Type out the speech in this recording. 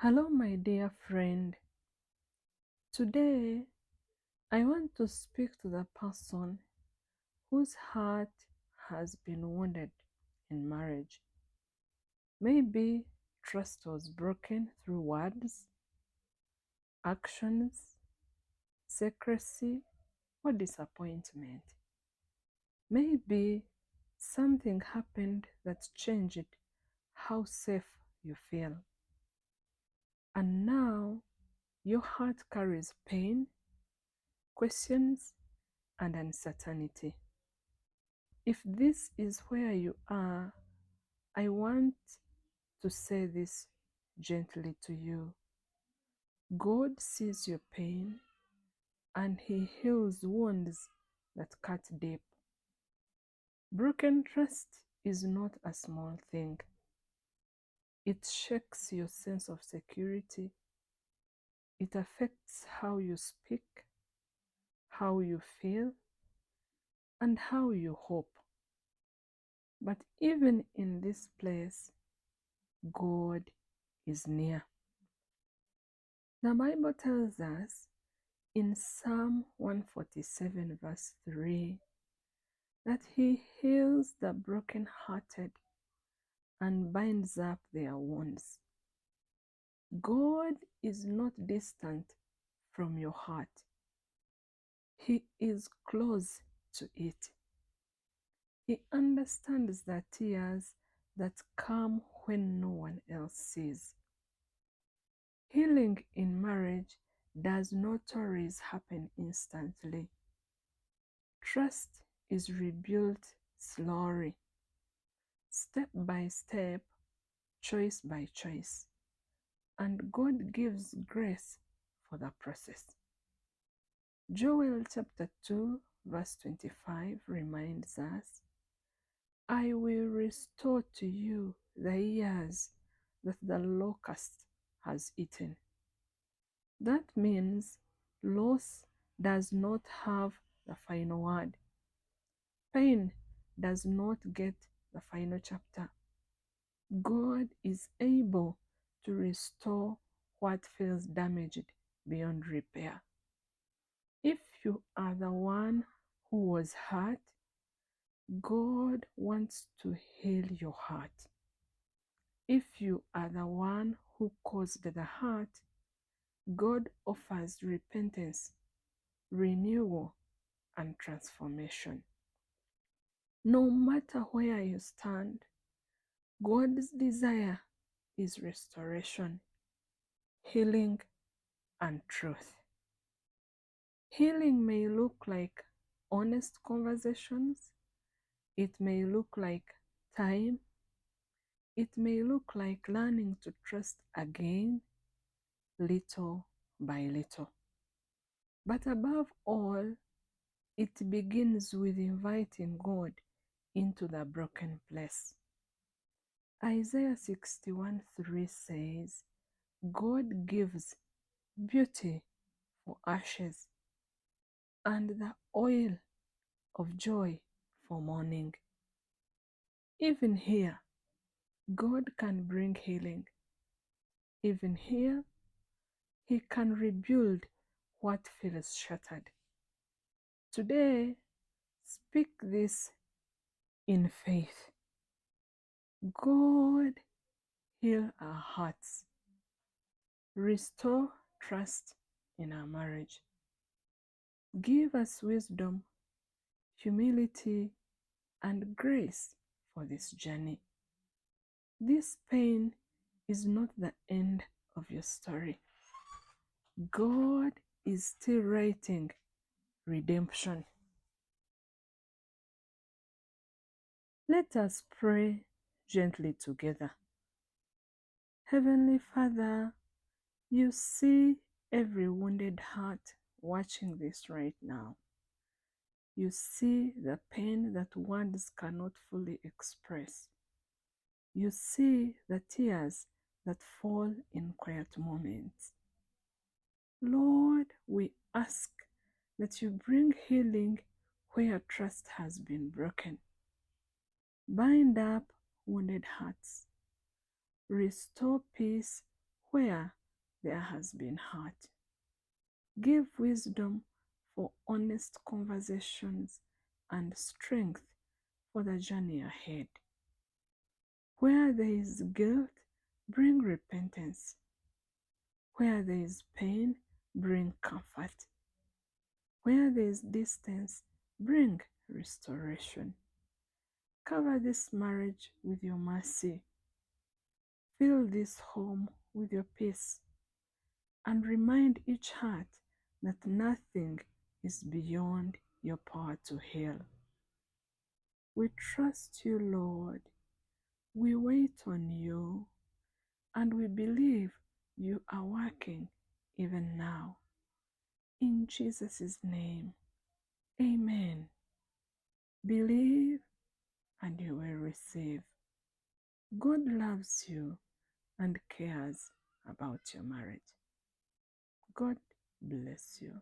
Hello, my dear friend. Today, I want to speak to the person whose heart has been wounded in marriage. Maybe trust was broken through words, actions, secrecy, or disappointment. Maybe something happened that changed how safe you feel. And now your heart carries pain, questions, and uncertainty. If this is where you are, I want to say this gently to you. God sees your pain and He heals wounds that cut deep. Broken trust is not a small thing. It shakes your sense of security. It affects how you speak, how you feel, and how you hope. But even in this place, God is near. The Bible tells us in Psalm 147, verse 3, that He heals the brokenhearted and binds up their wounds. God is not distant from your heart, He is close to it. He understands the tears that come when no one else sees. Healing in marriage does not always happen instantly. Trust is rebuilt slowly, step by step, choice by choice, and God gives grace for the process. Joel chapter 2, verse 25 reminds us, I will restore to you the years that the locust has eaten. That means loss does not have the final word. Pain does not get the final chapter. God is able to restore what feels damaged beyond repair. If you are the one who was hurt, God wants to heal your heart. If you are the one who caused the hurt, God offers repentance, renewal, and transformation. No matter where you stand, God's desire is restoration, healing, and truth. Healing may look like honest conversations, it may look like time, it may look like learning to trust again, little by little. But above all, it begins with inviting God into the broken place. Isaiah 61:3 says, God gives beauty for ashes and the oil of joy for mourning. Even here, God can bring healing. Even here, He can rebuild what feels shattered. Today, speak this in faith. God, heal our hearts. Restore trust in our marriage. Give us wisdom, humility, and grace for this journey. This pain is not the end of your story. God is still writing redemption. Let us pray gently together. Heavenly Father, you see every wounded heart watching this right now. You see the pain that words cannot fully express. You see the tears that fall in quiet moments. Lord, we ask that you bring healing where trust has been broken. Bind up wounded hearts. Restore peace where there has been hurt. Give wisdom for honest conversations and strength for the journey ahead. Where there is guilt, bring repentance. Where there is pain, bring comfort. Where there is distance, bring restoration. Cover this marriage with your mercy. Fill this home with your peace. And remind each heart that nothing is beyond your power to heal. We trust you, Lord. We wait on you. And we believe you are working even now. In Jesus' name, amen. Believe and you will receive. God loves you and cares about your marriage. God bless you.